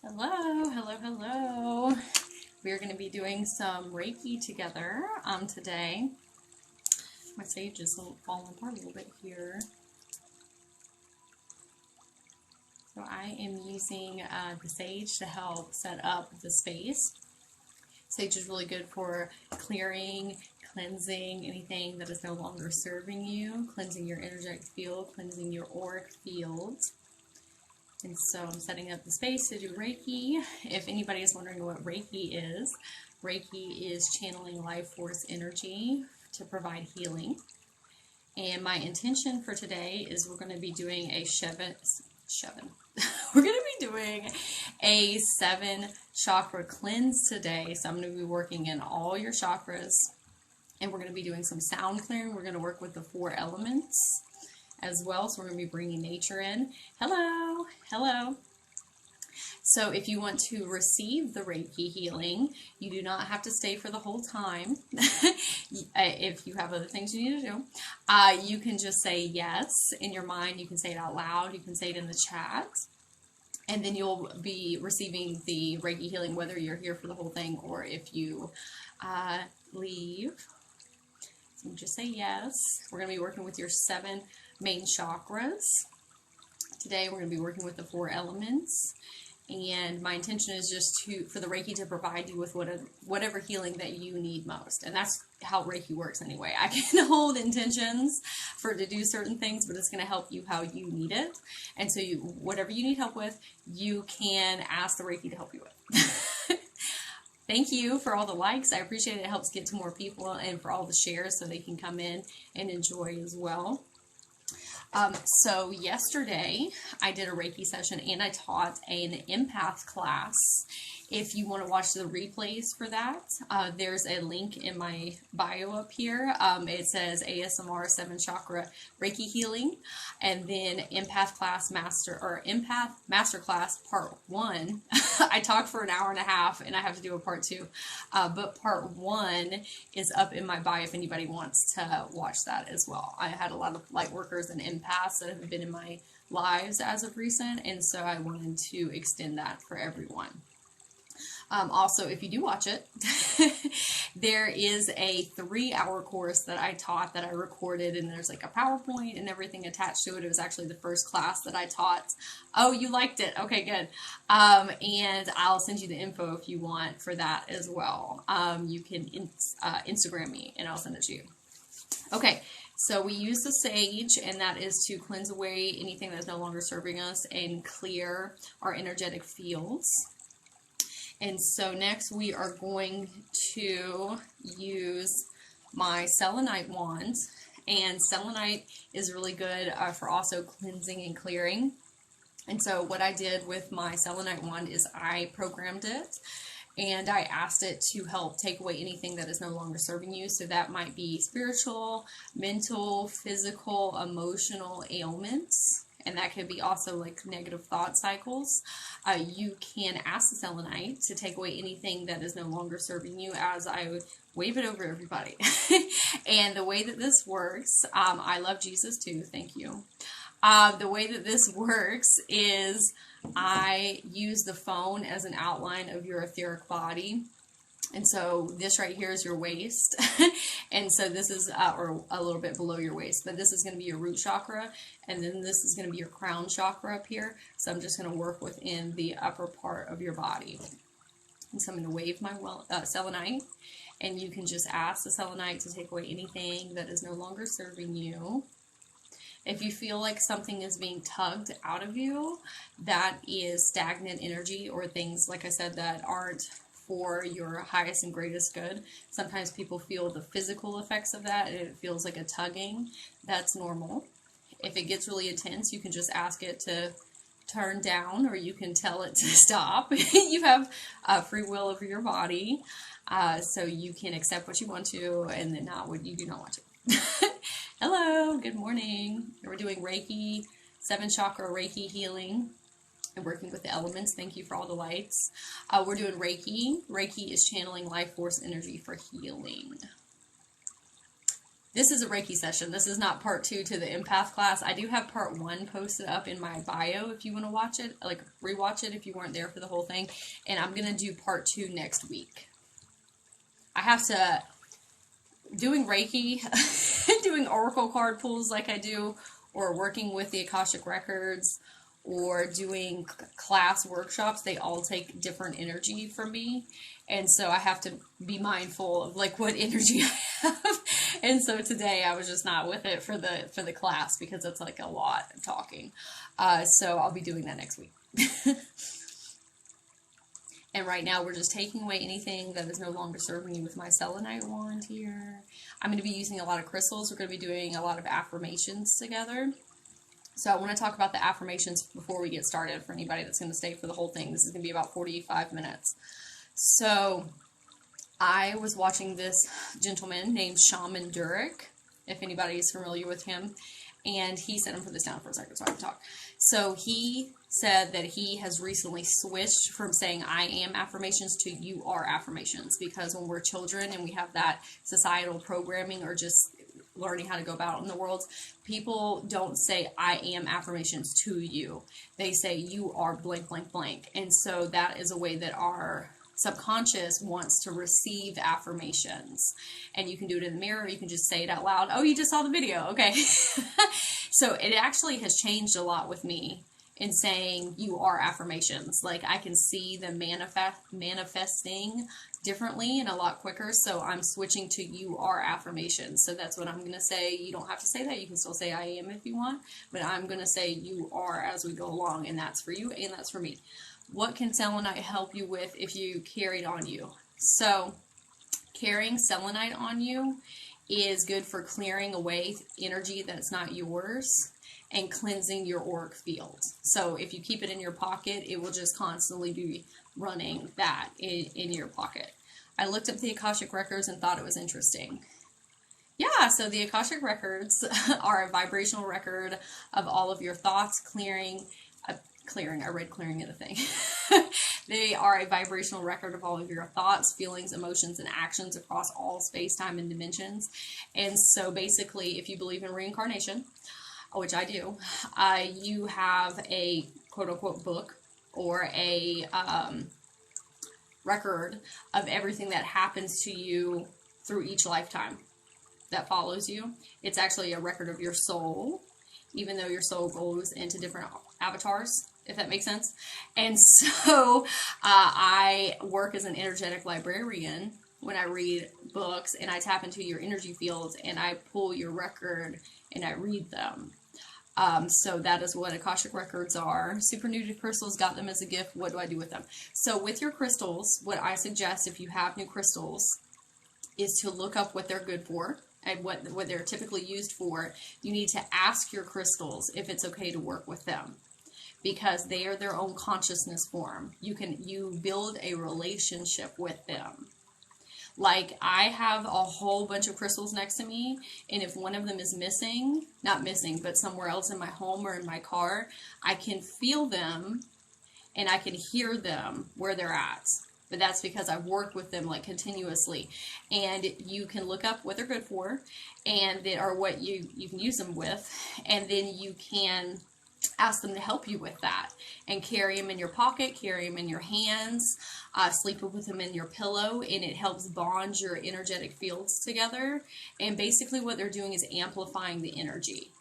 Hello, hello, hello. We're going to be doing some Reiki together today. My sage is falling apart a little bit here. So I am using the sage to help set up the space. Sage is really good for clearing, cleansing anything that is no longer serving you, cleansing your energetic field, cleansing your auric field. And so I'm setting up the space to do Reiki. If anybody is wondering what Reiki is channeling life force energy to provide healing. And my intention for today is we're going to be doing a we're going to be doing a 7 chakra cleanse today. So I'm going to be working in all your chakras, and we're going to be doing some sound clearing. We're going to work with the 4 elements as well. So we're going to be bringing nature in. Hello, hello. So if you want to receive the Reiki healing, you do not have to stay for the whole time. If you have other things you need to do, you can just say yes in your mind. You can say it out loud. You can say it in the chat. And then you'll be receiving the Reiki healing, whether you're here for the whole thing or if you leave. So just say yes. We're going to be working with your 7 main chakras. Today we're going to be working with the 4 elements. And my intention is just for the Reiki to provide you with whatever healing that you need most. And that's how Reiki works anyway. I can hold intentions to do certain things, but it's going to help you how you need it. And so whatever you need help with, you can ask the Reiki to help you with. Thank you for all the likes. I appreciate it. It helps get to more people, and for all the shares so they can come in and enjoy as well. So yesterday I did a Reiki session and I taught an empath class. If you want to watch the replays for that, there's a link in my bio up here. It says ASMR 7 chakra Reiki healing, and then empath master class part 1. I talked for an hour and a half and I have to do a part 2. But part 1 is up in my bio if anybody wants to watch that as well. I had a lot of light workers and empaths that have been in my lives as of recent, and so I wanted to extend that for everyone. Also, if you do watch it, there is a 3-hour course that I taught that I recorded, and there's like a PowerPoint and everything attached to it. It was actually the first class that I taught. Oh, you liked it. Okay, good. And I'll send you the info if you want for that as well. You can Instagram me and I'll send it to you. Okay. So we use the sage, and that is to cleanse away anything that's no longer serving us and clear our energetic fields. And so next we are going to use my Selenite Wands, and Selenite is really good for also cleansing and clearing. And so what I did with my Selenite Wand is I programmed it, and I asked it to help take away anything that is no longer serving you. So that might be spiritual, mental, physical, emotional ailments. And that could be also like negative thought cycles. You can ask the Selenite to take away anything that is no longer serving you as I would wave it over everybody. And the way that this works, I love Jesus too, thank you. The way that this works is I use the phone as an outline of your etheric body. And so this right here is your waist. And so this is, or a little bit below your waist, but this is going to be your root chakra. And then this is going to be your crown chakra up here. So I'm just going to work within the upper part of your body. And so I'm going to wave my selenite. And you can just ask the selenite to take away anything that is no longer serving you. If you feel like something is being tugged out of you, that is stagnant energy or things, like I said, that aren't for your highest and greatest good. Sometimes people feel the physical effects of that, and it feels like a tugging. That's normal. If it gets really intense, you can just ask it to turn down, or you can tell it to stop. You have free will over your body, so you can accept what you want to and then not what you do not want to. Hello, good morning. We're doing Reiki, 7 chakra Reiki healing and working with the elements. Thank you for all the lights. We're doing Reiki. Reiki is channeling life force energy for healing. this is a Reiki session. This is not part 2 to the empath class. I do have part 1 posted up in my bio if you want to watch it, like rewatch it if you weren't there for the whole thing. And I'm going to do part 2 next week. I have to, doing Reiki, doing oracle card pulls like I do, or working with the Akashic Records, or doing class workshops, they all take different energy from me. And so I have to be mindful of like what energy I have. And so today I was just not with it for the class because it's like a lot of talking. So I'll be doing that next week. And right now we're just taking away anything that is no longer serving you with my Selenite wand here. I'm going to be using a lot of crystals. We're going to be doing a lot of affirmations together. So I want to talk about the affirmations before we get started for anybody that's going to stay for the whole thing. This is going to be about 45 minutes. So I was watching this gentleman named Shaman Durek, if anybody is familiar with him. And he said, I'm put this down for a second so I can talk. So he said that he has recently switched from saying I am affirmations to you are affirmations. Because when we're children and we have that societal programming or just learning how to go about in the world, people don't say I am affirmations to you. They say you are blank, blank, blank. And so that is a way that our subconscious wants to receive affirmations. And you can do it in the mirror. You can just say it out loud. Oh, you just saw the video. Okay. So it actually has changed a lot with me in saying you are affirmations. Like I can see them manifesting differently and a lot quicker. So I'm switching to you are affirmations. So that's what I'm going to say. You don't have to say that. You can still say I am if you want. But I'm going to say you are as we go along. And that's for you and that's for me. What can selenite help you with if you carry it on you? So carrying selenite on you is good for clearing away energy that's not yours and cleansing your auric field. So if you keep it in your pocket, it will just constantly be running that in your pocket. I looked up the Akashic Records and thought it was interesting. Yeah, so the Akashic Records are a vibrational record of all of your thoughts, I read clearing in the thing. They are a vibrational record of all of your thoughts, feelings, emotions, and actions across all space, time, and dimensions. And so basically, if you believe in reincarnation, which I do, you have a quote-unquote book or a record of everything that happens to you through each lifetime that follows you. It's actually a record of your soul, even though your soul goes into different avatars, if that makes sense. And so I work as an energetic librarian when I read books, and I tap into your energy fields and I pull your record and I read them. So that is what Akashic Records are. Super new to crystals, got them as a gift. What do I do with them? So with your crystals, what I suggest if you have new crystals is to look up what they're good for and what they're typically used for. You need to ask your crystals if it's okay to work with them, because they are their own consciousness form. You build a relationship with them. Like I have a whole bunch of crystals next to me, and if one of them is missing, not missing, but somewhere else in my home or in my car, I can feel them and I can hear them where they're at. But that's because I've worked with them like continuously. And you can look up what they're good for and or what you can use them with, and then you can ask them to help you with that and carry them in your pocket, carry them in your hands, sleep with them in your pillow, and it helps bond your energetic fields together. And basically what they're doing is amplifying the energy.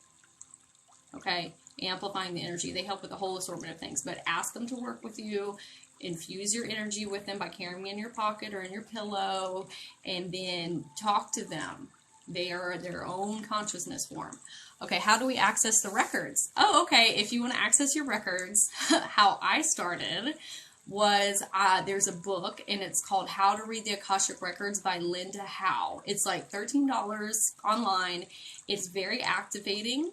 Okay? Amplifying the energy. They help with a whole assortment of things, but ask them to work with you. Infuse your energy with them by carrying them in your pocket or in your pillow, and then talk to them. They are their own consciousness form. Okay, how do we access the records? Oh, okay, if you want to access your records, how I started was there's a book, and it's called How to Read the Akashic Records by Linda Howe. It's like $13 online. It's very activating.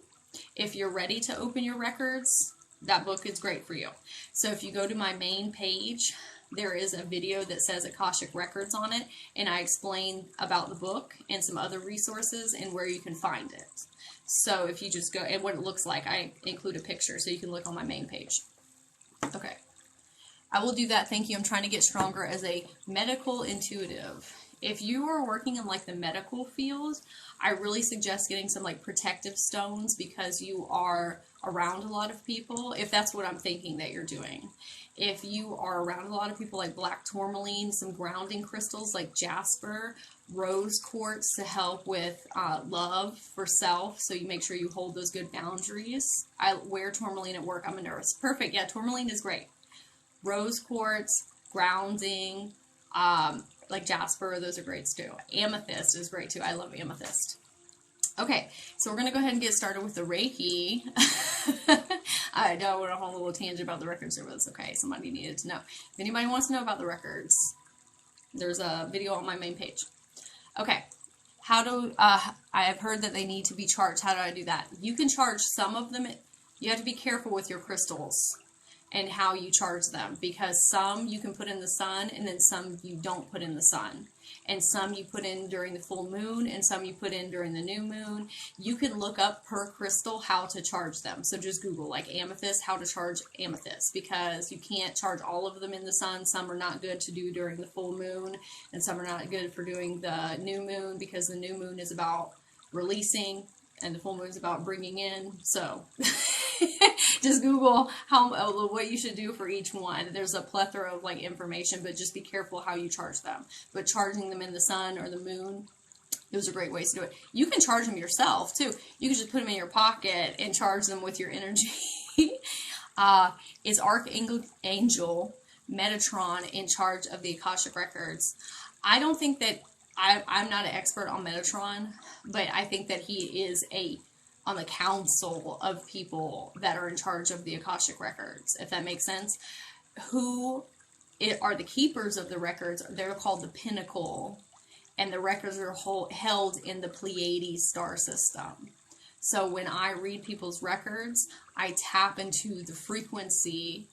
If you're ready to open your records, that book is great for you. So if you go to my main page, there is a video that says Akashic Records on it, and I explain about the book and some other resources and where you can find it. So if you just go, and what it looks like, I include a picture so you can look on my main page. Okay. I will do that. Thank you. I'm trying to get stronger as a medical intuitive. If you are working in like the medical field, I really suggest getting some like protective stones because you are around a lot of people, if that's what I'm thinking that you're doing. If you are around a lot of people, like black tourmaline, some grounding crystals like jasper, rose quartz to help with love for self, so you make sure you hold those good boundaries. I wear tourmaline at work. I'm a nurse. Perfect. Yeah, tourmaline is great. Rose quartz, grounding, like jasper, those are great too. Amethyst is great too. I love amethyst. Okay, so we're going to go ahead and get started with the Reiki. I know we're on a whole little tangent about the records there, but it's okay. Somebody needed to know. If anybody wants to know about the records, there's a video on my main page. Okay, how do, I have heard that they need to be charged. How do I do that? You can charge some of them. You have to be careful with your crystals and how you charge them, because some you can put in the sun and then some you don't put in the sun. And some you put in during the full moon and some you put in during the new moon. You can look up per crystal how to charge them. So just Google like amethyst, how to charge amethyst, because you can't charge all of them in the sun. Some are not good to do during the full moon and some are not good for doing the new moon, because the new moon is about releasing and the full moon is about bringing in. So just Google what you should do for each one. There's a plethora of like information, but just be careful how you charge them. But charging them in the sun or the moon, those are great ways to do it. You can charge them yourself too. You can just put them in your pocket and charge them with your energy. Is Angel Metatron in charge of the Akashic Records? I don't think that, I'm not an expert on Metatron, but I think that he is on the council of people that are in charge of the Akashic Records, if that makes sense. Who are the keepers of the records? They're called the Pinnacle, and the records are held in the Pleiades star system. So when I read people's records, I tap into the frequency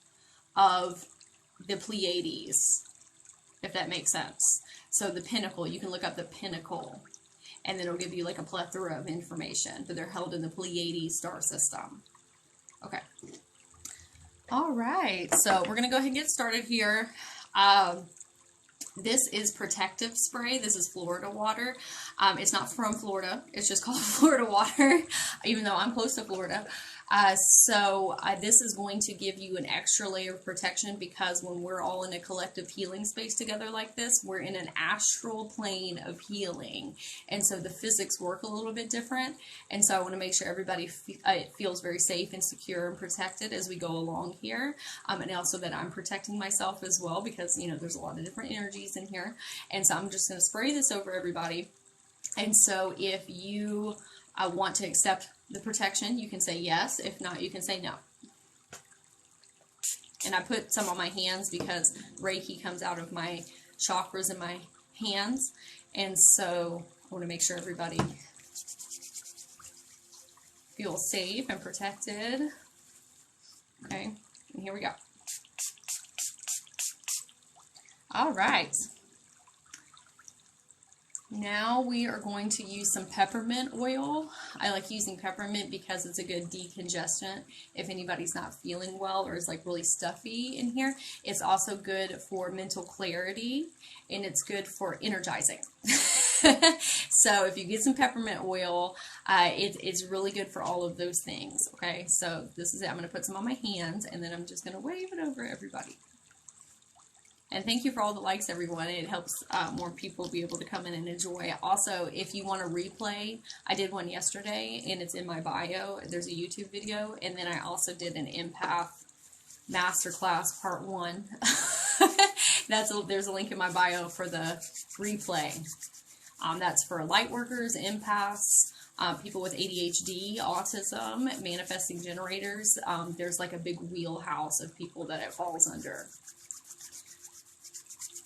of the Pleiades, if that makes sense. So the Pinnacle, you can look up the Pinnacle, and then it'll give you like a plethora of information, but they're held in the Pleiades star system. Okay. All right, so we're going to go ahead and get started here. This is protective spray. This is Florida water. It's not from Florida. It's just called Florida water, even though I'm close to Florida. This is going to give you an extra layer of protection, because when we're all in a collective healing space together like this, we're in an astral plane of healing. And so the physics work a little bit different. And so I want to make sure everybody feels very safe and secure and protected as we go along here. And also that I'm protecting myself as well, because, you know, there's a lot of different energies in here. And so I'm just going to spray this over everybody. And so if you want to accept the protection, you can say yes. If not, you can say no. And I put some on my hands because Reiki comes out of my chakras in my hands. And so I want to make sure everybody feels safe and protected. Okay, and here we go. All right. Now we are going to use some peppermint oil. I like using peppermint because it's a good decongestant if anybody's not feeling well or is like really stuffy in here. It's also good for mental clarity, and it's good for energizing. So if you get some peppermint oil, it's really good for all of those things. Okay, so this is it. I'm going to put some on my hands, and then I'm just going to wave it over everybody. And thank you for all the likes, everyone. It helps more people be able to come in and enjoy. Also, if you want a replay, I did one yesterday, and it's in my bio. There's a YouTube video, and then I also did an empath masterclass part 1. There's a link in my bio for the replay. That's for light workers, empaths, people with ADHD, autism, manifesting generators. There's like a big wheelhouse of people that it falls under.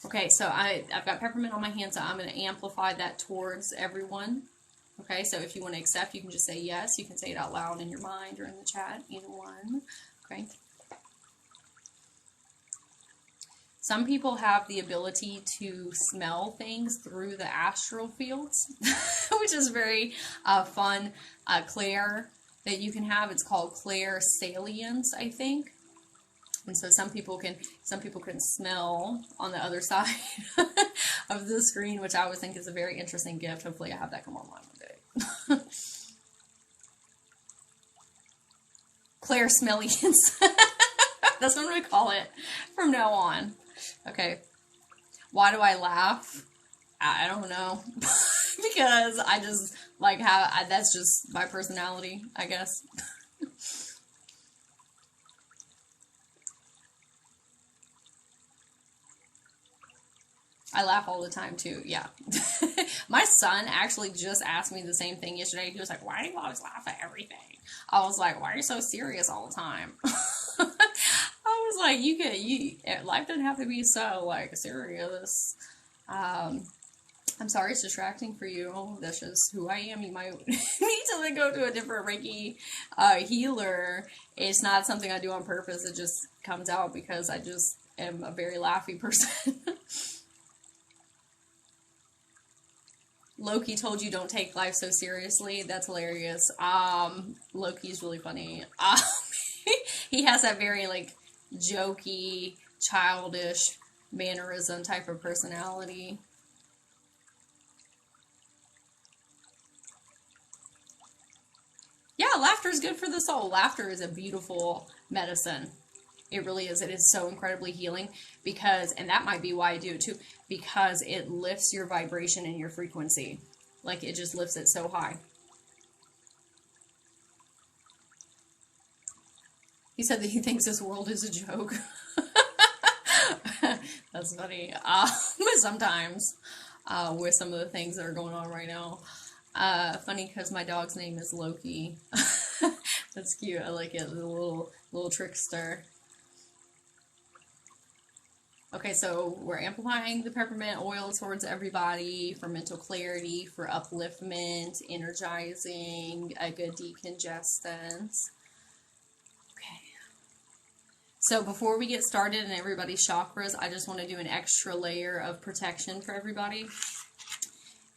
Okay, so I've got peppermint on my hand, so I'm going to amplify that towards everyone. Okay, so if you want to accept, you can just say yes. You can say it out loud in your mind or in the chat, either one. Okay. Some people have the ability to smell things through the astral fields, which is very fun. Clair that you can have. It's called clair salience, I think. And so some people can smell on the other side of the screen, which I always think is a very interesting gift. Hopefully I have that come online one day. Claire Smellians. That's what I'm going to call it from now on. Okay. Why do I laugh? I don't know. Because I just like that's just my personality, I guess. I laugh all the time too, yeah. My son actually just asked me the same thing yesterday. He was like, why do you always laugh at everything? I was like, why are you so serious all the time? I was like, life doesn't have to be so like serious. I'm sorry it's distracting for you. That's just who I am. You might need to then go to a different Reiki healer. It's not something I do on purpose. It just comes out because I just am a very laughy person. Loki told you don't take life so seriously. That's hilarious. Loki's really funny. He has that very like jokey, childish mannerism type of personality. Yeah, laughter is good for the soul. Laughter is a beautiful medicine. It really is. It is so incredibly healing because, and that might be why I do it too, because it lifts your vibration and your frequency. Like it just lifts it so high. He said that he thinks this world is a joke. That's funny. Sometimes with some of the things that are going on right now. Funny because my dog's name is Loki. That's cute. I like it. The little trickster. Okay, so we're amplifying the peppermint oil towards everybody for mental clarity, for upliftment, energizing, a good decongestant. Okay. So before we get started in everybody's chakras, I just want to do an extra layer of protection for everybody.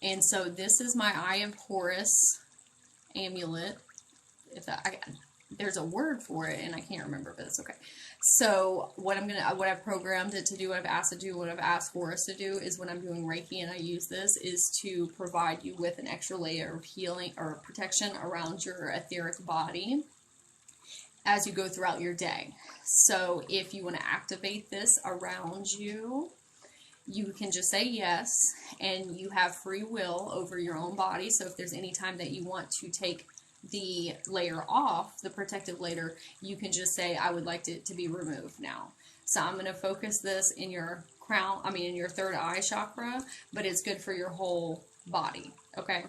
And so this is my Eye of Horus Amulet. There's a word for it, and I can't remember, but it's okay. So what I've programmed it to do, what I've asked to do, what I've asked Horus to do is when I'm doing Reiki and I use this is to provide you with an extra layer of healing or protection around your etheric body as you go throughout your day. So if you want to activate this around you, you can just say yes, and you have free will over your own body. So if there's any time that you want to take the layer off, the protective layer, you can just say, I would like it to be removed now. So I'm going to focus this in your in your third eye chakra, but it's good for your whole body, okay?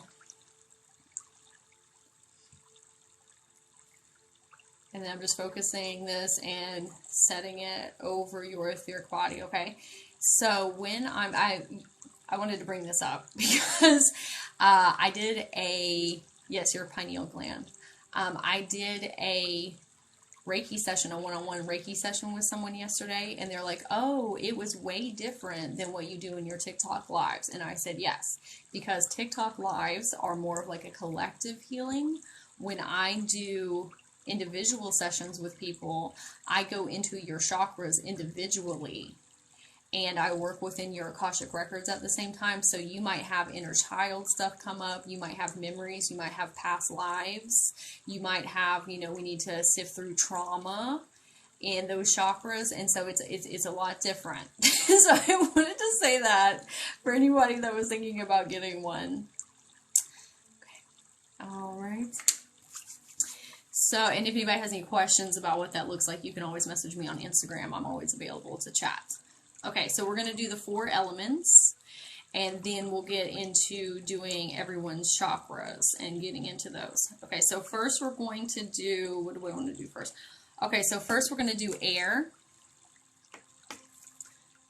And then I'm just focusing this and setting it over your etheric body, okay? So when I wanted to bring this up because I did yes, your pineal gland. I did a Reiki session, a one-on-one Reiki session with someone yesterday, and they're like, oh, it was way different than what you do in your TikTok lives. And I said yes, because TikTok lives are more of like a collective healing. When I do individual sessions with people, I go into your chakras individually. And I work within your Akashic Records at the same time. So you might have inner child stuff come up. You might have memories. You might have past lives. You might have, we need to sift through trauma in those chakras. And so it's a lot different. So I wanted to say that for anybody that was thinking about getting one. Okay. All right. So, and if anybody has any questions about what that looks like, you can always message me on Instagram. I'm always available to chat. Okay, so we're going to do the 4 elements, and then we'll get into doing everyone's chakras and getting into those. Okay, so first we're going to do, what do we want to do first? Okay, so first we're going to do air.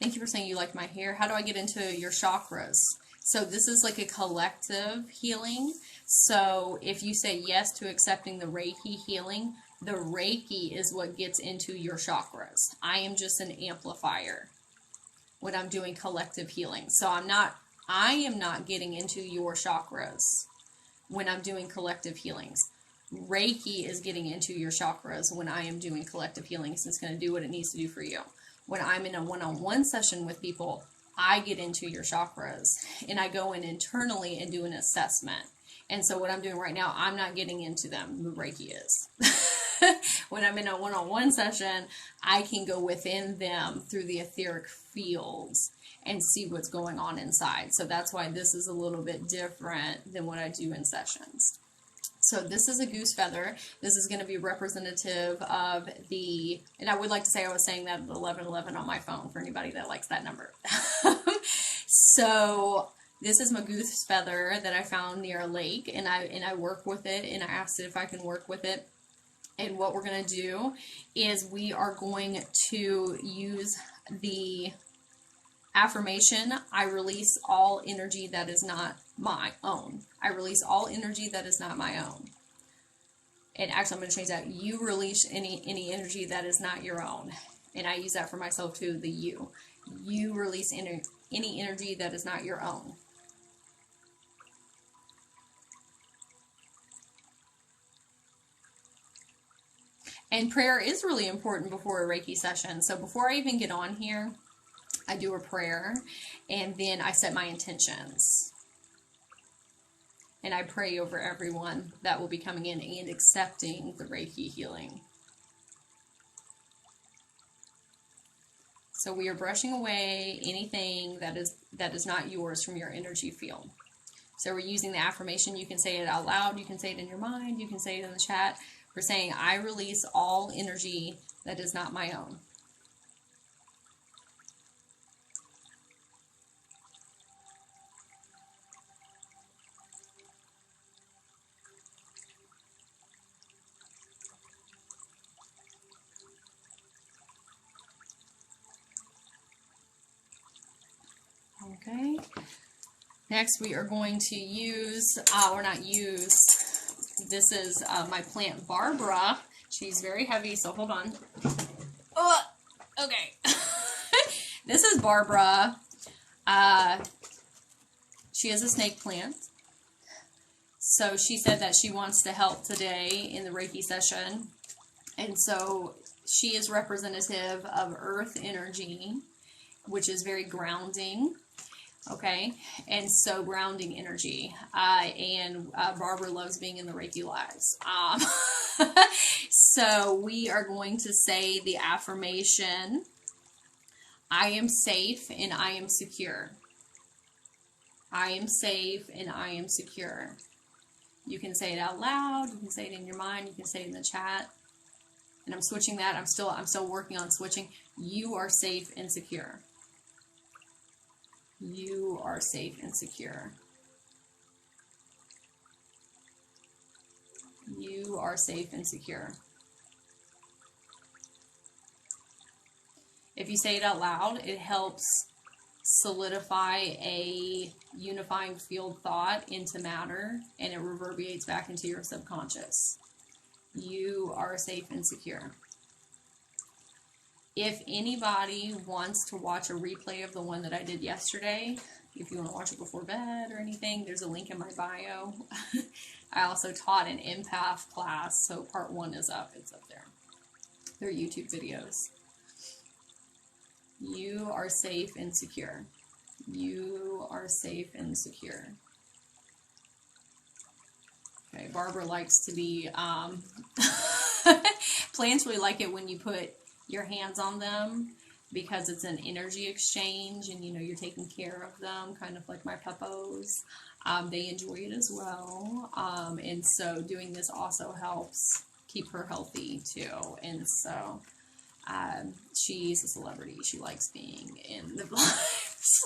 Thank you for saying you like my hair. How do I get into your chakras? So this is like a collective healing. So if you say yes to accepting the Reiki healing, the Reiki is what gets into your chakras. I am just an amplifier when I'm doing collective healing. So I am not getting into your chakras when I'm doing collective healings. Reiki is getting into your chakras when I am doing collective healing, so it's going to do what it needs to do for you. When I'm in a one-on-one session with people, I get into your chakras and I go in internally and do an assessment. And so what I'm doing right now, I'm not getting into them. Reiki is. When I'm in a one-on-one session, I can go within them through the etheric fields and see what's going on inside. So that's why this is a little bit different than what I do in sessions. So this is a goose feather. This is going to be representative of the, and I would like to say I was saying that at 11:11 on my phone for anybody that likes that number. So this is my goose feather that I found near a lake, and I work with it, and I asked it if I can work with it. And what we're going to do is we are going to use the affirmation, I release all energy that is not my own. I release all energy that is not my own. And actually, I'm going to change that. You release any energy that is not your own. And I use that for myself too, the you. You release any energy that is not your own. And prayer is really important before a Reiki session. So before I even get on here, I do a prayer, and then I set my intentions. And I pray over everyone that will be coming in and accepting the Reiki healing. So we are brushing away anything that is not yours from your energy field. So we're using the affirmation. You can say it out loud. You can say it in your mind. You can say it in the chat. We're saying, I release all energy that is not my own. Okay. Next, we are going to use, this is my plant Barbara. She's very heavy, so hold on. Oh, okay. This is Barbara. She is a snake plant. So she said that she wants to help today in the Reiki session. And so she is representative of earth energy, which is very grounding. Okay, and so grounding energy, and Barbara loves being in the Reiki lives. So we are going to say the affirmation, I am safe and I am secure. I am safe and I am secure. You can say it out loud, you can say it in your mind, you can say it in the chat. And I'm switching that, I'm still working on switching. You are safe and secure. You are safe and secure. You are safe and secure. If you say it out loud, it helps solidify a unifying field thought into matter, and it reverberates back into your subconscious. You are safe and secure. If anybody wants to watch a replay of the one that I did yesterday, if you want to watch it before bed or anything, there's a link in my bio. I also taught an empath class, so part 1 is up. It's up there. They're YouTube videos. You are safe and secure. You are safe and secure. Okay, Barbara likes to be, plants really like it when you put your hands on them, because it's an energy exchange, and you're taking care of them, kind of like my peppos. They enjoy it as well, and so doing this also helps keep her healthy too. And so she's a celebrity. She likes being in the lives.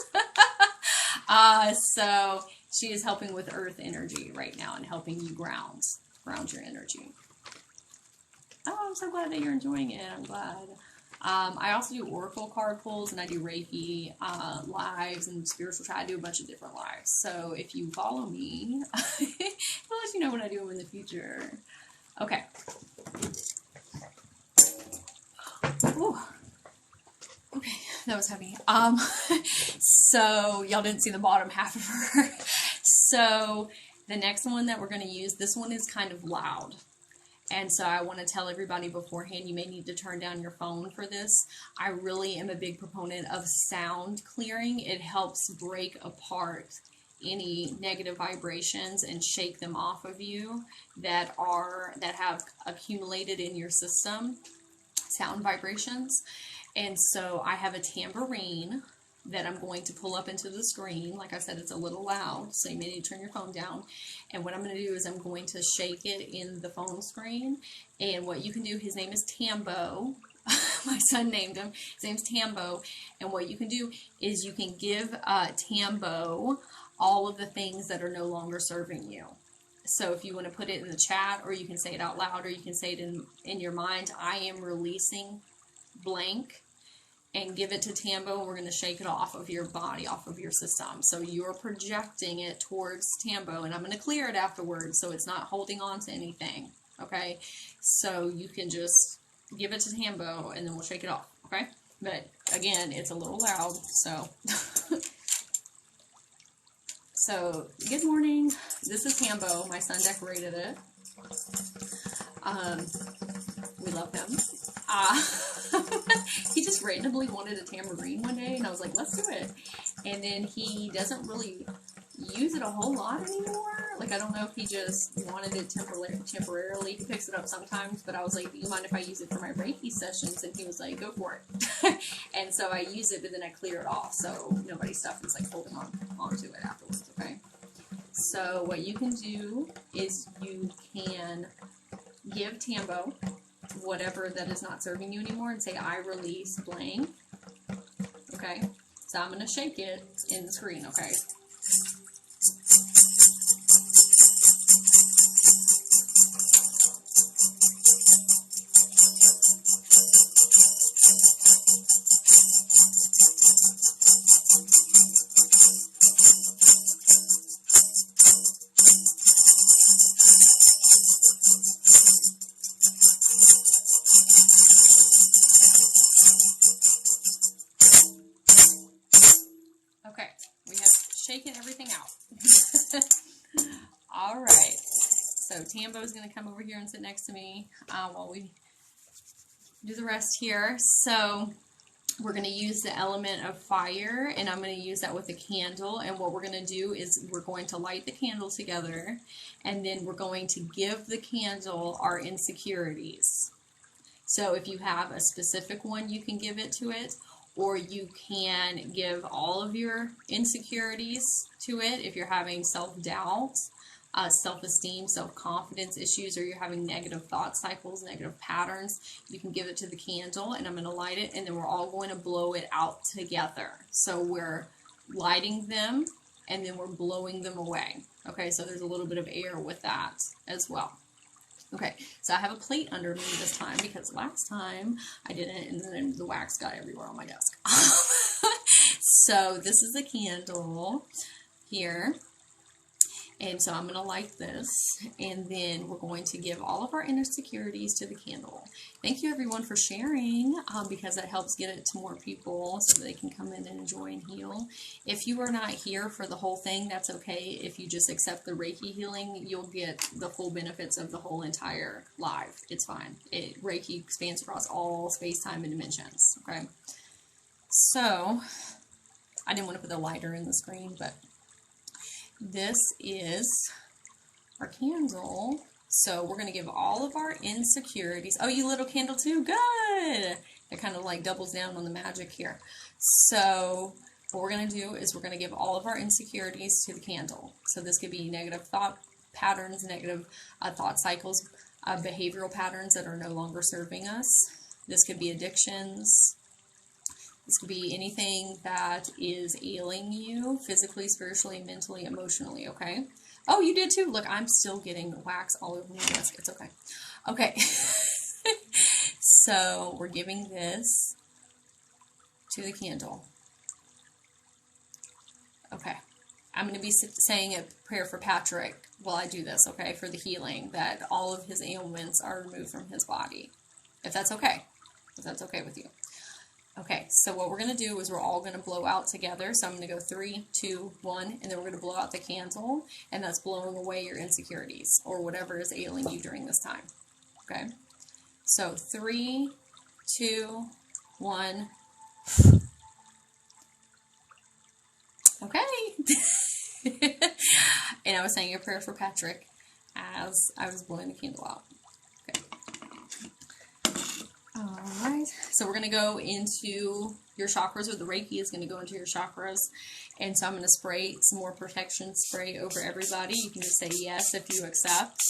So she is helping with earth energy right now and helping you ground your energy. Oh, I'm so glad that you're enjoying it. I'm glad. I also do oracle card pulls, and I do Reiki lives and spiritual chat. I do a bunch of different lives. So if you follow me, I'll let you know when I do them in the future. Okay. Ooh. Okay, that was heavy. So y'all didn't see the bottom half of her. So the next one that we're going to use, this one is kind of loud. And so I want to tell everybody beforehand, you may need to turn down your phone for this. I really am a big proponent of sound clearing. It helps break apart any negative vibrations and shake them off of you that have accumulated in your system, sound vibrations. And so I have a tambourine that I'm going to pull up into the screen. Like I said, it's a little loud, so you may need to turn your phone down. And what I'm going to do is I'm going to shake it in the phone screen. And what you can do, his name is Tambo. My son named him. His name's Tambo. And what you can do is you can give Tambo all of the things that are no longer serving you. So if you want to put it in the chat, or you can say it out loud, or you can say it in your mind, I am releasing blank, and give it to Tambo, and we're going to shake it off of your body, off of your system. So you're projecting it towards Tambo, and I'm going to clear it afterwards, so it's not holding on to anything, okay? So you can just give it to Tambo, and then we'll shake it off, okay? But again, it's a little loud, so. So, good morning. This is Tambo. My son decorated it. We love him. He just randomly wanted a tambourine one day, and I was like, let's do it. And then he doesn't really use it a whole lot anymore. Like, I don't know if he just wanted it temporarily. He picks it up sometimes, but I was like, do you mind if I use it for my Reiki sessions? And he was like, go for it. And so I use it, but then I clear it off, so nobody's stuff is like holding onto it afterwards, okay? So what you can do is you can give Tambo whatever that is not serving you anymore and say, I release blank. Okay, so I'm going to shake it in the screen, okay? Shaking everything out. All right. So Tambo's going to come over here and sit next to me while we do the rest here. So we're going to use the element of fire, and I'm going to use that with a candle. And what we're going to do is we're going to light the candle together, and then we're going to give the candle our insecurities. So if you have a specific one, you can give it to it. Or you can give all of your insecurities to it if you're having self-doubt, self-esteem, self-confidence issues, or you're having negative thought cycles, negative patterns. You can give it to the candle, and I'm going to light it, and then we're all going to blow it out together. So we're lighting them, and then we're blowing them away. Okay, so there's a little bit of air with that as well. Okay, so I have a plate under me this time because last time I didn't, and then the wax got everywhere on my desk. So this is a candle here, and so I'm going to light this, and then we're going to give all of our insecurities to the candle. Thank you everyone for sharing, because that helps get it to more people so that they can come in and enjoy and heal. If you are not here for the whole thing, that's okay. If you just accept the Reiki healing, you'll get the full benefits of the whole entire live. It's fine. Reiki spans across all space, time, and dimensions. Okay. So I didn't want to put the lighter in the screen, but this is our candle. So we're going to give all of our insecurities. Oh, you lit a candle too? Good. It kind of like doubles down on the magic here. So what we're going to do is we're going to give all of our insecurities to the candle. So this could be negative thought patterns, negative thought cycles, behavioral patterns that are no longer serving us. This could be addictions. This could be anything that is ailing you physically, spiritually, mentally, emotionally, okay? Oh, you did too. Look, I'm still getting wax all over my desk. It's okay. Okay. So we're giving this to the candle. Okay. I'm going to be saying a prayer for Patrick while I do this, okay, for the healing, that all of his ailments are removed from his body. If that's okay. If that's okay with you. Okay, so what we're going to do is we're all going to blow out together. So I'm going to go 3, 2, 1, and then we're going to blow out the candle, and that's blowing away your insecurities or whatever is ailing you during this time. Okay. So 3, 2, 1. Okay. And I was saying a prayer for Patrick as I was blowing the candle out. Okay. All right. So we're going to go into your chakras, or the Reiki is going to go into your chakras. And so I'm going to spray some more protection spray over everybody. You can just say yes if you accept.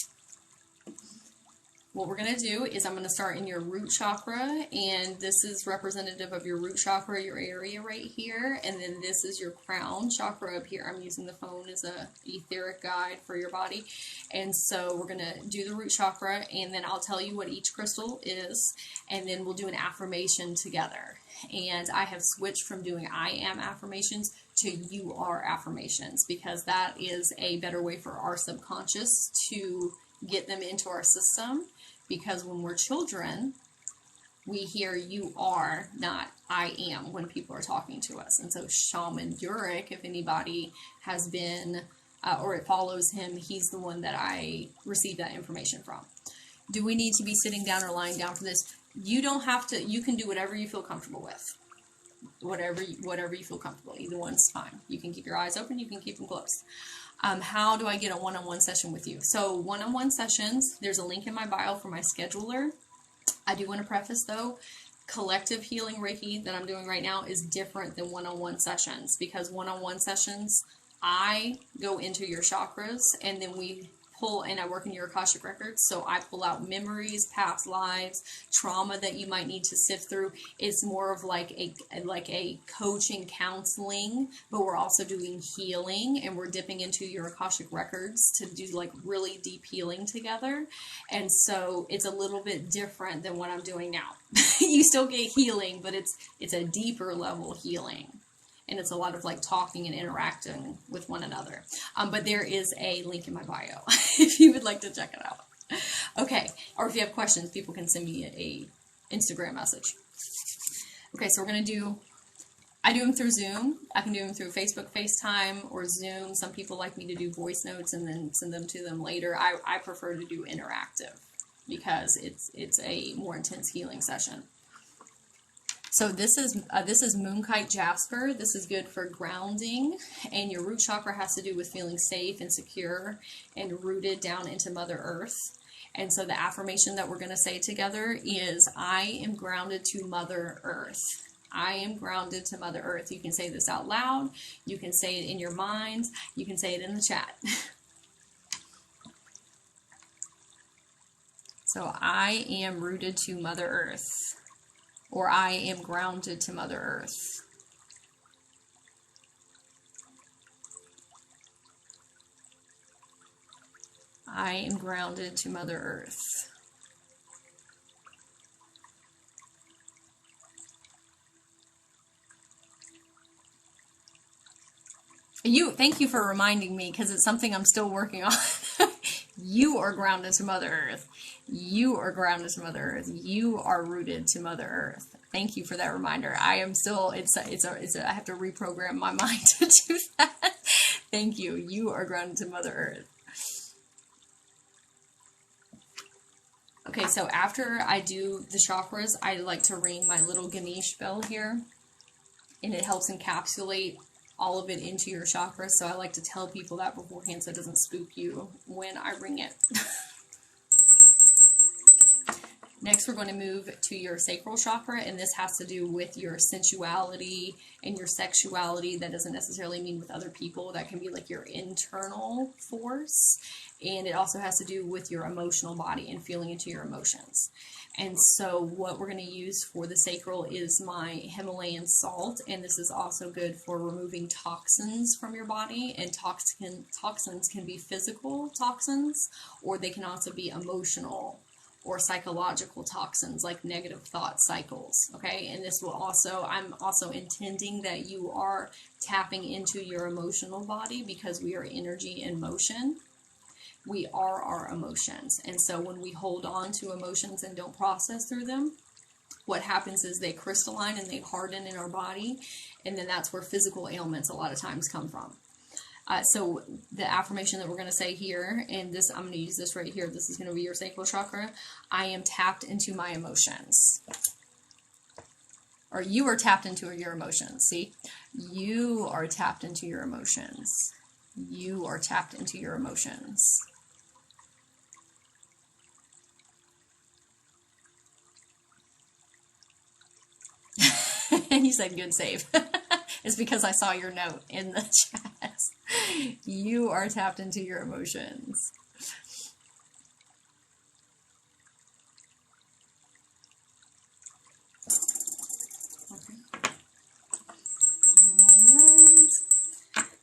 What we're going to do is I'm going to start in your root chakra, and this is representative of your root chakra, your area right here, and then this is your crown chakra up here. I'm using the phone as a etheric guide for your body. And so we're going to do the root chakra, and then I'll tell you what each crystal is, and then we'll do an affirmation together. And I have switched from doing I am affirmations to you are affirmations, because that is a better way for our subconscious to get them into our system. Because when we're children, we hear you are, not I am, when people are talking to us. And so Shaman Durek, if anybody has been, or it follows him, he's the one that I received that information from. Do we need to be sitting down or lying down for this? You don't have to. You can do whatever you feel comfortable with. Whatever you feel comfortable. Either one's fine. You can keep your eyes open. You can keep them closed. How do I get a one-on-one session with you? So one-on-one sessions, there's a link in my bio for my scheduler. I do want to preface, though, collective healing Reiki that I'm doing right now is different than one-on-one sessions, because one-on-one sessions, I go into your chakras, and then we pull, and I work in your Akashic Records, so I pull out memories, past lives, trauma that you might need to sift through. It's more of like a coaching, counseling, but we're also doing healing, and we're dipping into your Akashic Records to do like really deep healing together. And so it's a little bit different than what I'm doing now. You still get healing, but it's a deeper level healing. And it's a lot of like talking and interacting with one another. But there is a link in my bio if you would like to check it out. Okay, or if you have questions, people can send me a Instagram message. Okay, so we're going to do, I do them through Zoom. I can do them through Facebook, FaceTime, or Zoom. Some people like me to do voice notes and then send them to them later. I prefer to do interactive because it's a more intense healing session. So this is Moonkite Jasper. This is good for grounding, and your root chakra has to do with feeling safe and secure and rooted down into Mother Earth. And so the affirmation that we're going to say together is, I am grounded to Mother Earth. I am grounded to Mother Earth. You can say this out loud. You can say it in your mind. You can say it in the chat. So I am rooted to Mother Earth. Or I am grounded to Mother Earth. I am grounded to Mother Earth. Thank you for reminding me, because it's something I'm still working on. You are grounded to Mother Earth. You are grounded to Mother Earth. You are rooted to Mother Earth. Thank you for that reminder. I am still, I have to reprogram my mind to do that. Thank you. You are grounded to Mother Earth. Okay, so after I do the chakras, I like to ring my little Ganesh bell here, and it helps encapsulate all of it into your chakras. So I like to tell people that beforehand so it doesn't spook you when I ring it. Next, we're going to move to your sacral chakra, and this has to do with your sensuality and your sexuality. That doesn't necessarily mean with other people. That can be like your internal force, and it also has to do with your emotional body and feeling into your emotions. And so what we're going to use for the sacral is my Himalayan salt, and this is also good for removing toxins from your body. And toxins can be physical toxins, or they can also be emotional or psychological toxins, like negative thought cycles. Okay, and this will also, I'm also intending that you are tapping into your emotional body, because we are energy in motion. We are our emotions. And so when we hold on to emotions and don't process through them, what happens is they crystalline and they harden in our body, and then that's where physical ailments a lot of times come from. So the affirmation that we're going to say here, and this, I'm going to use this right here. This is going to be your sacral chakra. I am tapped into my emotions. Or you are tapped into your emotions. See? You are tapped into your emotions. You are tapped into your emotions. You said good save. It's because I saw your note in the chat. You are tapped into your emotions. Okay. All right.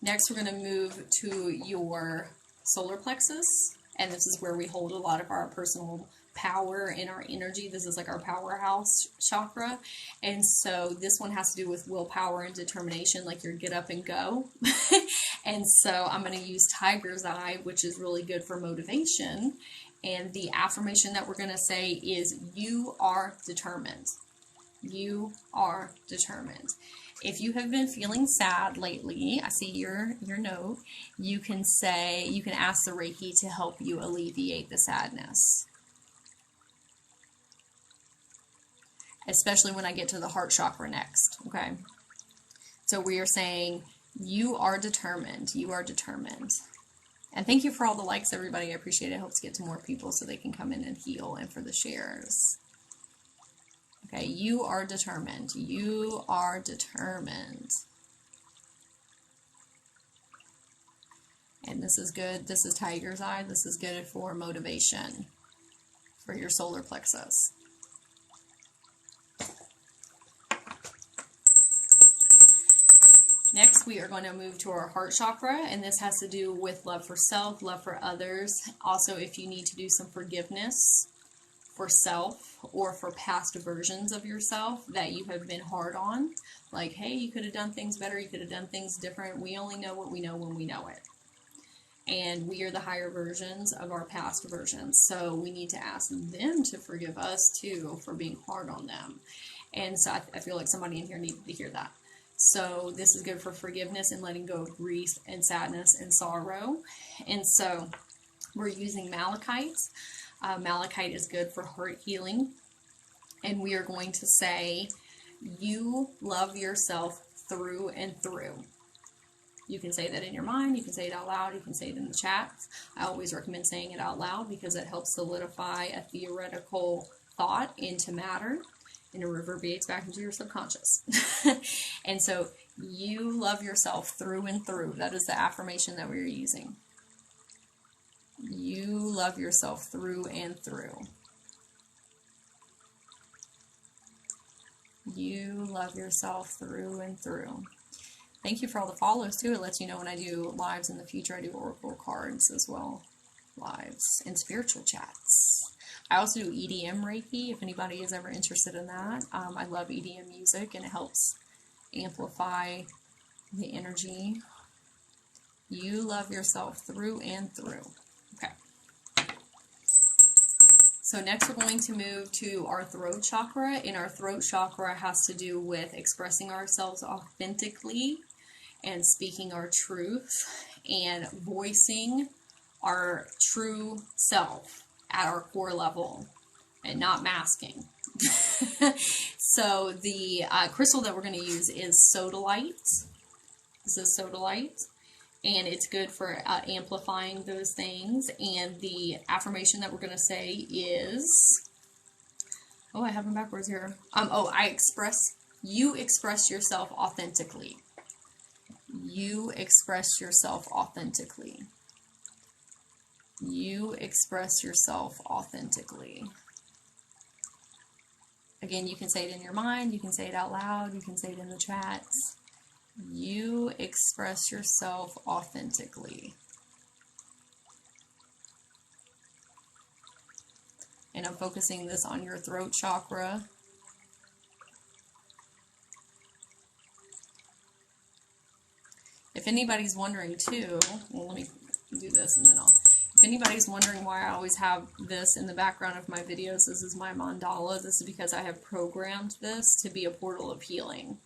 Next, we're going to move to your solar plexus. And this is where we hold a lot of our personal power and our energy. This is like our powerhouse chakra. And so this one has to do with willpower and determination, like your get up and go. And so I'm going to use Tiger's Eye, which is really good for motivation. And the affirmation that we're going to say is, you are determined. You are determined. If you have been feeling sad lately, I see your note, you can ask the Reiki to help you alleviate the sadness. Especially when I get to the heart chakra next, okay? So we are saying, you are determined. You are determined. And thank you for all the likes, everybody. I appreciate it. It helps get to more people so they can come in and heal, and for the shares. Okay, you are determined. You are determined. And this is good. This is Tiger's Eye. This is good for motivation for your solar plexus. Next, we are going to move to our heart chakra, and this has to do with love for self, love for others. Also, if you need to do some forgiveness for self or for past versions of yourself that you have been hard on, like, hey, you could have done things better, you could have done things different. We only know what we know when we know it. And we are the higher versions of our past versions. So we need to ask them to forgive us too for being hard on them. And so I feel like somebody in here needed to hear that. So this is good for forgiveness and letting go of grief and sadness and sorrow. And so we're using malachite. Malachite is good for heart healing. And we are going to say, you love yourself through and through. You can say that in your mind. You can say it out loud. You can say it in the chat. I always recommend saying it out loud because it helps solidify a theoretical thought into matter. And it reverberates back into your subconscious. And so you love yourself through and through. That is the affirmation that we're using. You love yourself through and through. You love yourself through and through. Thank you for all the follows too. It lets you know when I do lives in the future. I do oracle cards as well. Lives and spiritual chats. I also do EDM Reiki, if anybody is ever interested in that. I love EDM music, and it helps amplify the energy. You love yourself through and through. Okay. So next we're going to move to our throat chakra, and our throat chakra has to do with expressing ourselves authentically and speaking our truth and voicing our true self at our core level and not masking. So the crystal that we're going to use is Sodalite. This is Sodalite, and it's good for amplifying those things. And the affirmation that we're going to say is, oh, I have them backwards here. You express yourself authentically. You express yourself authentically. You express yourself authentically. Again, you can say it in your mind, you can say it out loud, you can say it in the chats. You express yourself authentically. And I'm focusing this on your throat chakra. If anybody's wondering too, well, let me do this and then if anybody's wondering why I always have this in the background of my videos, this is my mandala. This is because I have programmed this to be a portal of healing.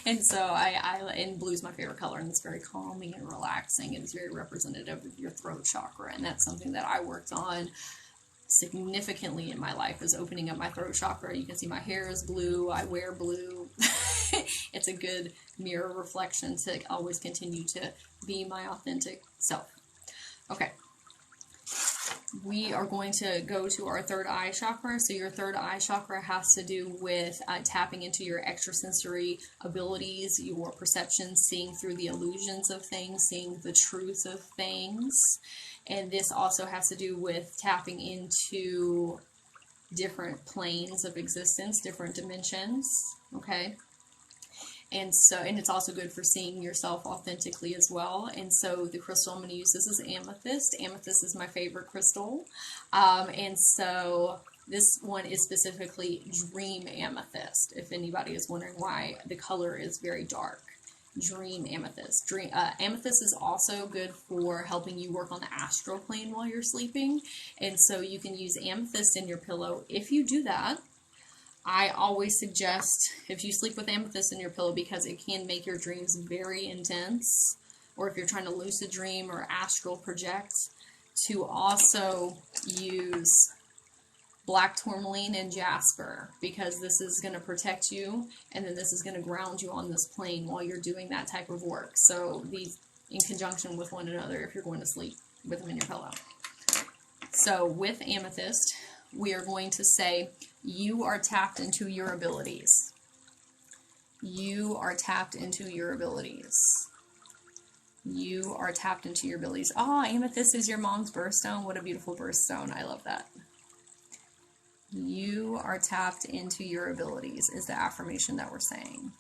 And so and blue's my favorite color, and it's very calming and relaxing, and it's very representative of your throat chakra, and that's something that I worked on significantly in my life, is opening up my throat chakra. You can see my hair is blue, I wear blue. It's a good mirror reflection to always continue to be my authentic self. Okay. We are going to go to our third eye chakra. So your third eye chakra has to do with tapping into your extrasensory abilities, your perception, seeing through the illusions of things, seeing the truth of things. And this also has to do with tapping into different planes of existence, different dimensions, okay? And it's also good for seeing yourself authentically as well. And so the crystal I'm going to use, this is amethyst. Amethyst is my favorite crystal. And so this one is specifically dream amethyst, if anybody is wondering why the color is very dark. Dream amethyst. Amethyst is also good for helping you work on the astral plane while you're sleeping. And so you can use amethyst in your pillow. If you do that, I always suggest, if you sleep with amethyst in your pillow, because it can make your dreams very intense, or if you're trying to lucid dream or astral project, to also use black tourmaline and jasper, because this is going to protect you, and then this is going to ground you on this plane while you're doing that type of work. So these in conjunction with one another if you're going to sleep with them in your pillow. So with amethyst, we are going to say, you are tapped into your abilities. You are tapped into your abilities. You are tapped into your abilities. Oh, amethyst is your mom's birthstone. What a beautiful birthstone. I love that. You are tapped into your abilities is the affirmation that we're saying.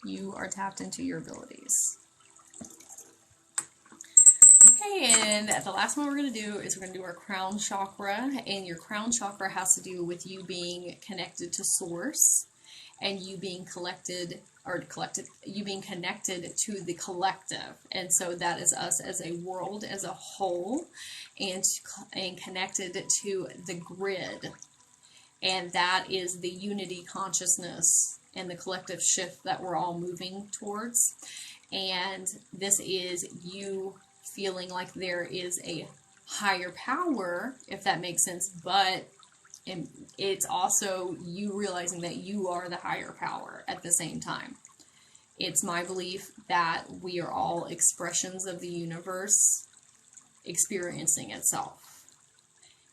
You are tapped into your abilities. Okay, and the last one we're going to do is we're going to do our crown chakra, and your crown chakra has to do with you being connected to source, and you being you being connected to the collective. And so that is us as a world as a whole, and connected to the grid. And that is the unity consciousness and the collective shift that we're all moving towards. And this is you feeling like there is a higher power, if that makes sense, but it's also you realizing that you are the higher power at the same time. It's my belief that we are all expressions of the universe experiencing itself.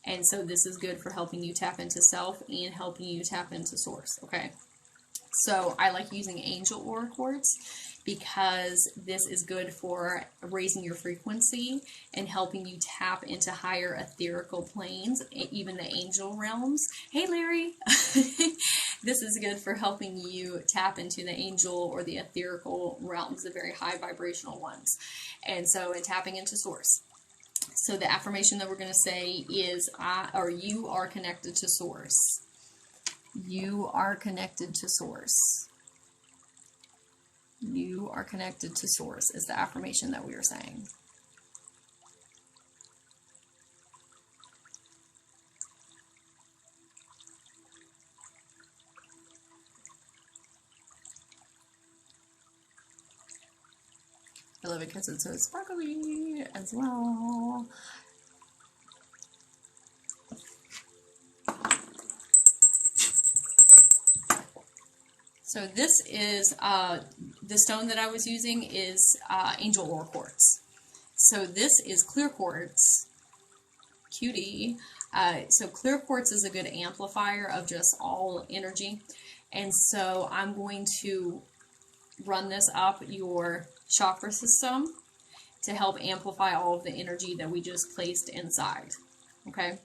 And so this is good for helping you tap into self and helping you tap into source, okay? So I like using Angel Quartz because this is good for raising your frequency and helping you tap into higher etherical planes, even the angel realms. Hey, Larry! This is good for helping you tap into the angel or the etherical realms, the very high vibrational ones. And so in tapping into source. So the affirmation that we're going to say is, you are connected to source. You are connected to source. You are connected to source is the affirmation that we are saying. I love it because it's so sparkly as well. So this is, the stone that I was using is Angel Quartz. So this is clear quartz, cutie. So clear quartz is a good amplifier of just all energy. And so I'm going to run this up your chakra system to help amplify all of the energy that we just placed inside. Okay?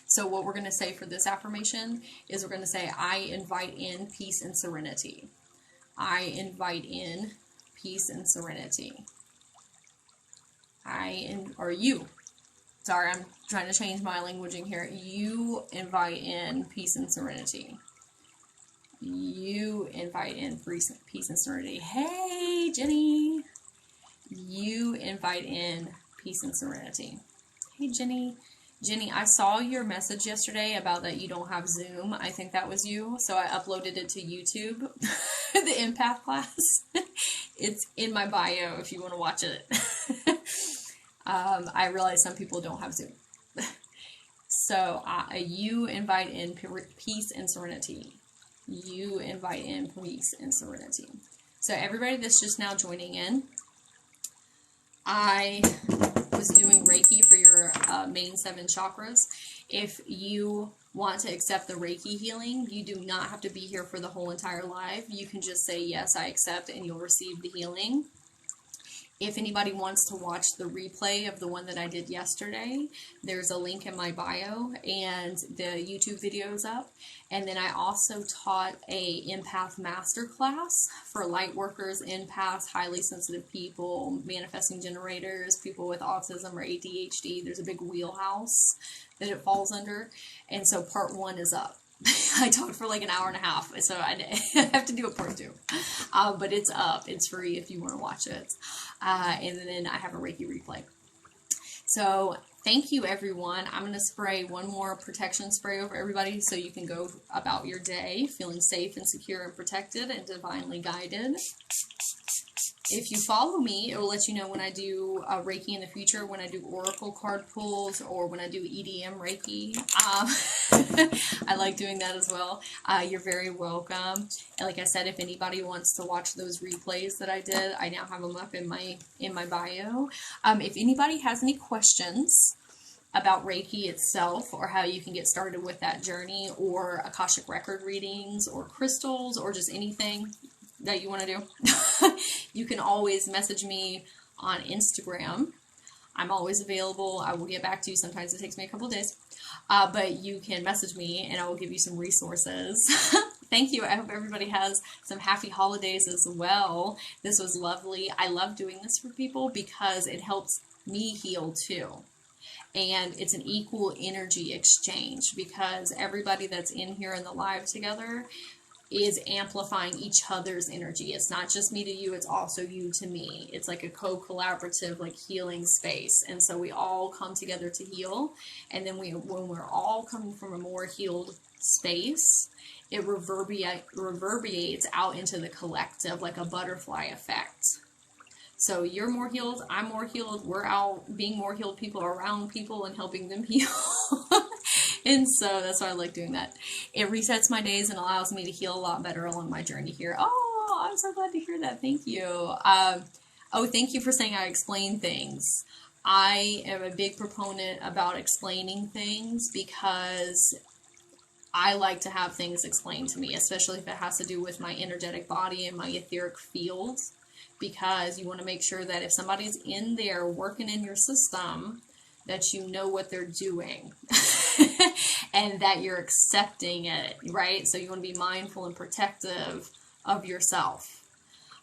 So what we're going to say for this affirmation is we're going to say, I invite in peace and serenity. I invite in peace and serenity. You. Sorry, I'm trying to change my languaging here. You invite in peace and serenity. You invite in peace and serenity. Hey, Jenny. You invite in peace and serenity. Hey, Jenny. Jenny, I saw your message yesterday about that you don't have Zoom. I think that was you. So I uploaded it to YouTube, the empath class. It's in my bio if you want to watch it. I realize some people don't have Zoom. So you invite in peace and serenity. You invite in peace and serenity. So everybody that's just now joining in, I was doing Reiki for your main 7 chakras. If you want to accept the Reiki healing, you do not have to be here for the whole entire live. You can just say, yes, I accept, and you'll receive the healing. If anybody wants to watch the replay of the one that I did yesterday, there's a link in my bio, and the YouTube video is up. And then I also taught a empath masterclass for light workers, empaths, highly sensitive people, manifesting generators, people with autism or ADHD. There's a big wheelhouse that it falls under. And so part 1 is up. I talked for like an hour and a half, so I have to do a part 2. But it's up. It's free if you want to watch it. And then I have a Reiki replay. So thank you, everyone. I'm going to spray one more protection spray over everybody so you can go about your day feeling safe and secure and protected and divinely guided. If you follow me, it will let you know when I do Reiki in the future, when I do oracle card pulls, or when I do EDM Reiki. I like doing that as well. You're very welcome. And like I said, if anybody wants to watch those replays that I did, I now have them up in my bio. If anybody has any questions about Reiki itself, or how you can get started with that journey, or Akashic record readings, or crystals, or just anything that you want to do, you can always message me on Instagram. I'm always available. I will get back to you. Sometimes it takes me a couple of days, but you can message me and I will give you some resources. Thank you. I hope everybody has some happy holidays as well. This was lovely. I love doing this for people because it helps me heal too. And it's an equal energy exchange, because everybody that's in here in the live together is amplifying each other's energy. It's not just me to you, it's also you to me. It's like a co-collaborative, like, healing space. And so we all come together to heal. And then when we're all coming from a more healed space, it reverberates out into the collective like a butterfly effect. So you're more healed, I'm more healed, we're out being more healed people around people and helping them heal. And so that's why I like doing that. It resets my days and allows me to heal a lot better along my journey here. Oh, I'm so glad to hear that. Thank you. Oh, thank you for saying I explain things. I am a big proponent about explaining things because I like to have things explained to me, especially if it has to do with my energetic body and my etheric field, because you want to make sure that if somebody's in there working in your system, that you know what they're doing and that you're accepting it, right? So you want to be mindful and protective of yourself.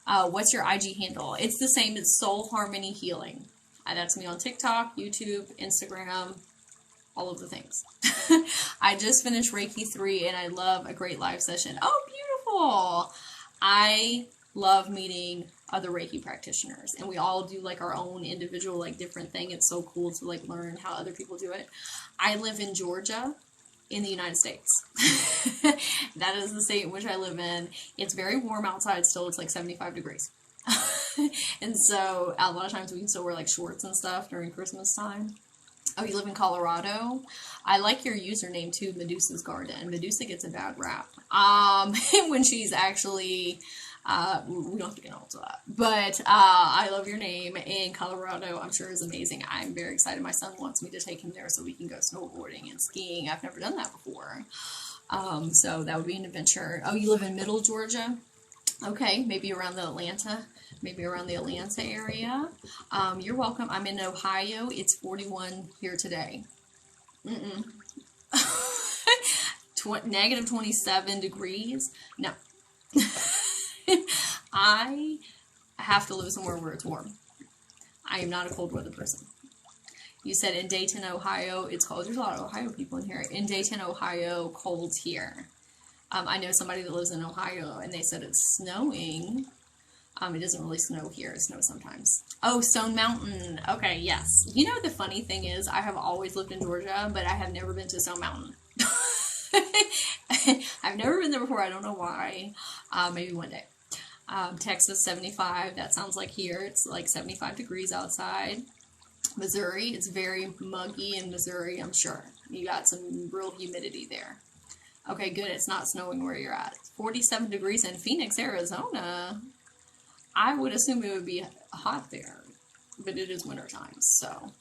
What's your IG handle? It's the same. It's Soul Harmony Healing. That's me on TikTok, YouTube, Instagram, all of the things. I just finished Reiki 3 and I love a great live session. Oh, beautiful. I love meeting other Reiki practitioners, and we all do like our own individual, like, different thing. It's so cool to like learn how other people do it. I live in Georgia in the United States. That is the state in which I live in. It's very warm outside still. It's like 75 degrees. And so a lot of times we can still wear like shorts and stuff during Christmas time. Oh, you live in Colorado? I like your username too, Medusa's Garden. Medusa gets a bad rap. When she's actually, we don't have to get into that. But I love your name, and Colorado, I'm sure, is amazing. I'm very excited. My son wants me to take him there so we can go snowboarding and skiing. I've never done that before. So that would be an adventure. Oh, you live in Middle Georgia? Okay, maybe around the Atlanta area. You're welcome. I'm in Ohio. It's 41 here today. Negative 27 degrees. No. I have to live somewhere where it's warm. I am not a cold weather person. You said in Dayton, Ohio, it's cold. There's a lot of Ohio people in here. In Dayton, Ohio, cold here. I know somebody that lives in Ohio, and they said it's snowing It doesn't really snow here. It snows sometimes. Oh, Stone Mountain. Okay, yes. You know, the funny thing is, I have always lived in Georgia, but I have never been to Stone Mountain. I've never been there before. I don't know why. Maybe one day. Texas, 75. That sounds like here. It's like 75 degrees outside. Missouri, it's very muggy in Missouri, I'm sure. You got some real humidity there. Okay, good. It's not snowing where you're at. 47 degrees in Phoenix, Arizona. I would assume it would be hot there, but it is wintertime, so.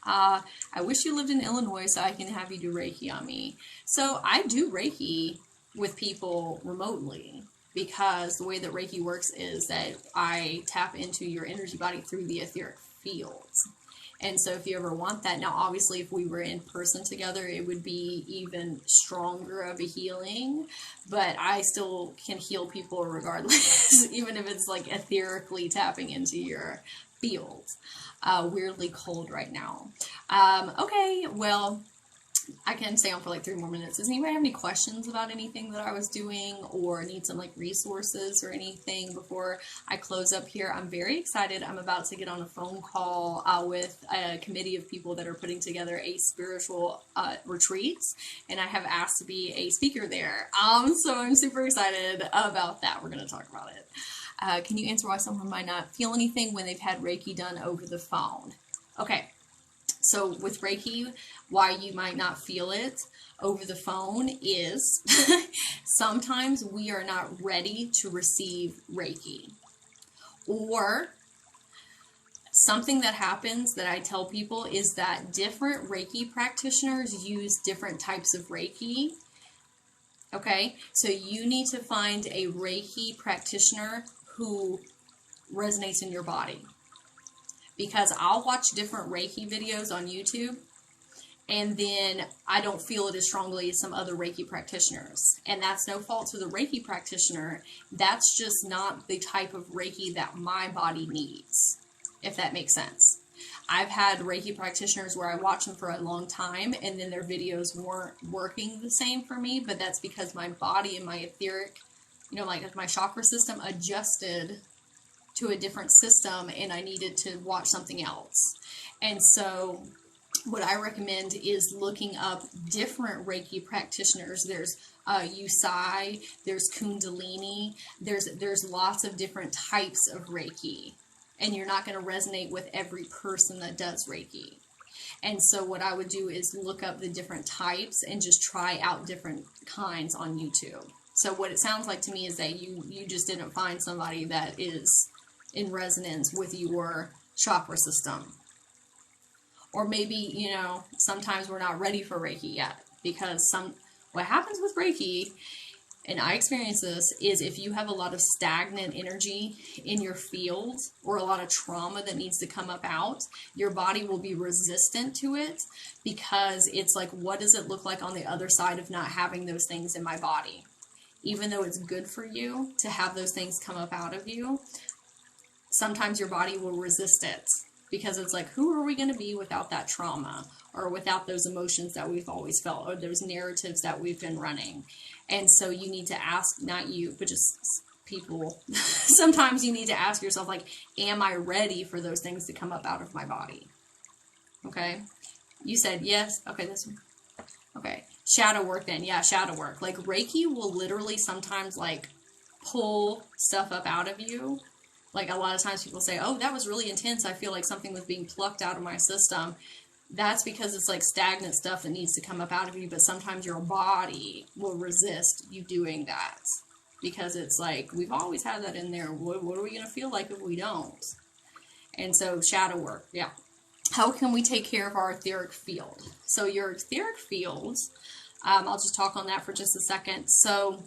I wish you lived in Illinois so I can have you do Reiki on me. So I do Reiki with people remotely because the way that Reiki works is that I tap into your energy body through the etheric fields. And so if you ever want that, now obviously if we were in person together, it would be even stronger of a healing, but I still can heal people regardless, even if it's like etherically tapping into your field. Weirdly cold right now. Okay, well, I can stay on for like 3 more minutes. Does anybody have any questions about anything that I was doing or need some like resources or anything before I close up here? I'm very excited. I'm about to get on a phone call with a committee of people that are putting together a spiritual retreat, and I have asked to be a speaker there. So I'm super excited about that. We're going to talk about it. Can you answer why someone might not feel anything when they've had Reiki done over the phone? Okay. So with Reiki, why you might not feel it over the phone is sometimes we are not ready to receive Reiki. Or something that happens that I tell people is that different Reiki practitioners use different types of Reiki. Okay, so you need to find a Reiki practitioner who resonates in your body. Because I'll watch different Reiki videos on YouTube, and then I don't feel it as strongly as some other Reiki practitioners. And that's no fault to the Reiki practitioner. That's just not the type of Reiki that my body needs, if that makes sense. I've had Reiki practitioners where I watch them for a long time, and then their videos weren't working the same for me, but that's because my body and my etheric, you know, like my chakra system adjusted to a different system, and I needed to watch something else. And so what I recommend is looking up different Reiki practitioners. There's Usai, there's Kundalini, there's lots of different types of Reiki, and you're not going to resonate with every person that does Reiki. And so what I would do is look up the different types and just try out different kinds on YouTube. So what it sounds like to me is that you just didn't find somebody that is in resonance with your chakra system. Or maybe, you know, sometimes we're not ready for Reiki yet, because what happens with Reiki, and I experience this, is if you have a lot of stagnant energy in your field or a lot of trauma that needs to come up out, your body will be resistant to it, because it's like, what does it look like on the other side of not having those things in my body? Even though it's good for you to have those things come up out of you, sometimes your body will resist it, because it's like, who are we going to be without that trauma, or without those emotions that we've always felt, or those narratives that we've been running? And so you need to ask, not you, but just people, sometimes you need to ask yourself, like, am I ready for those things to come up out of my body? Okay. You said yes. Okay. This one. Okay. Shadow work then. Yeah. Shadow work. Like Reiki will literally sometimes like pull stuff up out of you. Like a lot of times people say, oh, that was really intense. I feel like something was being plucked out of my system. That's because it's like stagnant stuff that needs to come up out of you. But sometimes your body will resist you doing that, because it's like, we've always had that in there. What are we going to feel like if we don't? And so shadow work. Yeah. How can we take care of our etheric field? So your etheric fields, I'll just talk on that for just a second. So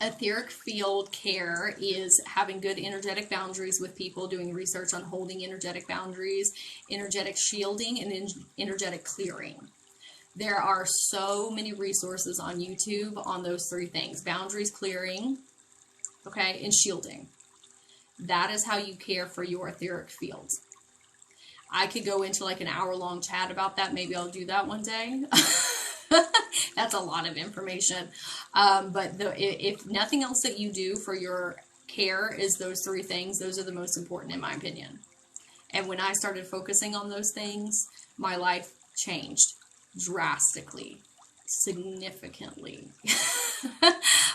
etheric field care is having good energetic boundaries with people, doing research on holding energetic boundaries, energetic shielding, and energetic clearing. There are so many resources on YouTube on those 3 things: boundaries, clearing, okay, and shielding. That is how you care for your etheric fields. I could go into like an hour-long chat about that. Maybe I'll do that one day. That's a lot of information. But if nothing else that you do for your care is those 3 things. Those are the most important in my opinion. And when I started focusing on those things, my life changed drastically, significantly.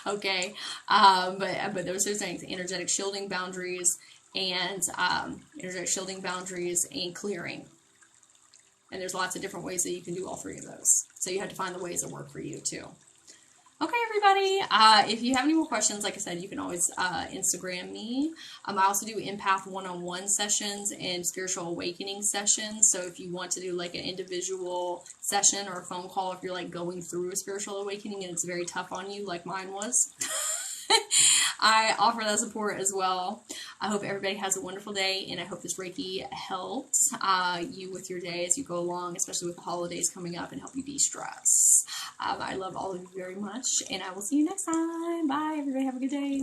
Okay. But those are things: energetic shielding boundaries and clearing. And there's lots of different ways that you can do all 3 of those. So you have to find the ways that work for you too. Okay, everybody. If you have any more questions, like I said, you can always Instagram me. I also do empath one-on-one sessions and spiritual awakening sessions. So if you want to do like an individual session or a phone call, if you're like going through a spiritual awakening and it's very tough on you, like mine was, I offer that support as well. I hope everybody has a wonderful day, and I hope this Reiki helped you with your day as you go along, especially with the holidays coming up, and help you de-stress. I love all of you very much, and I will see you next time. Bye, everybody. Have a good day.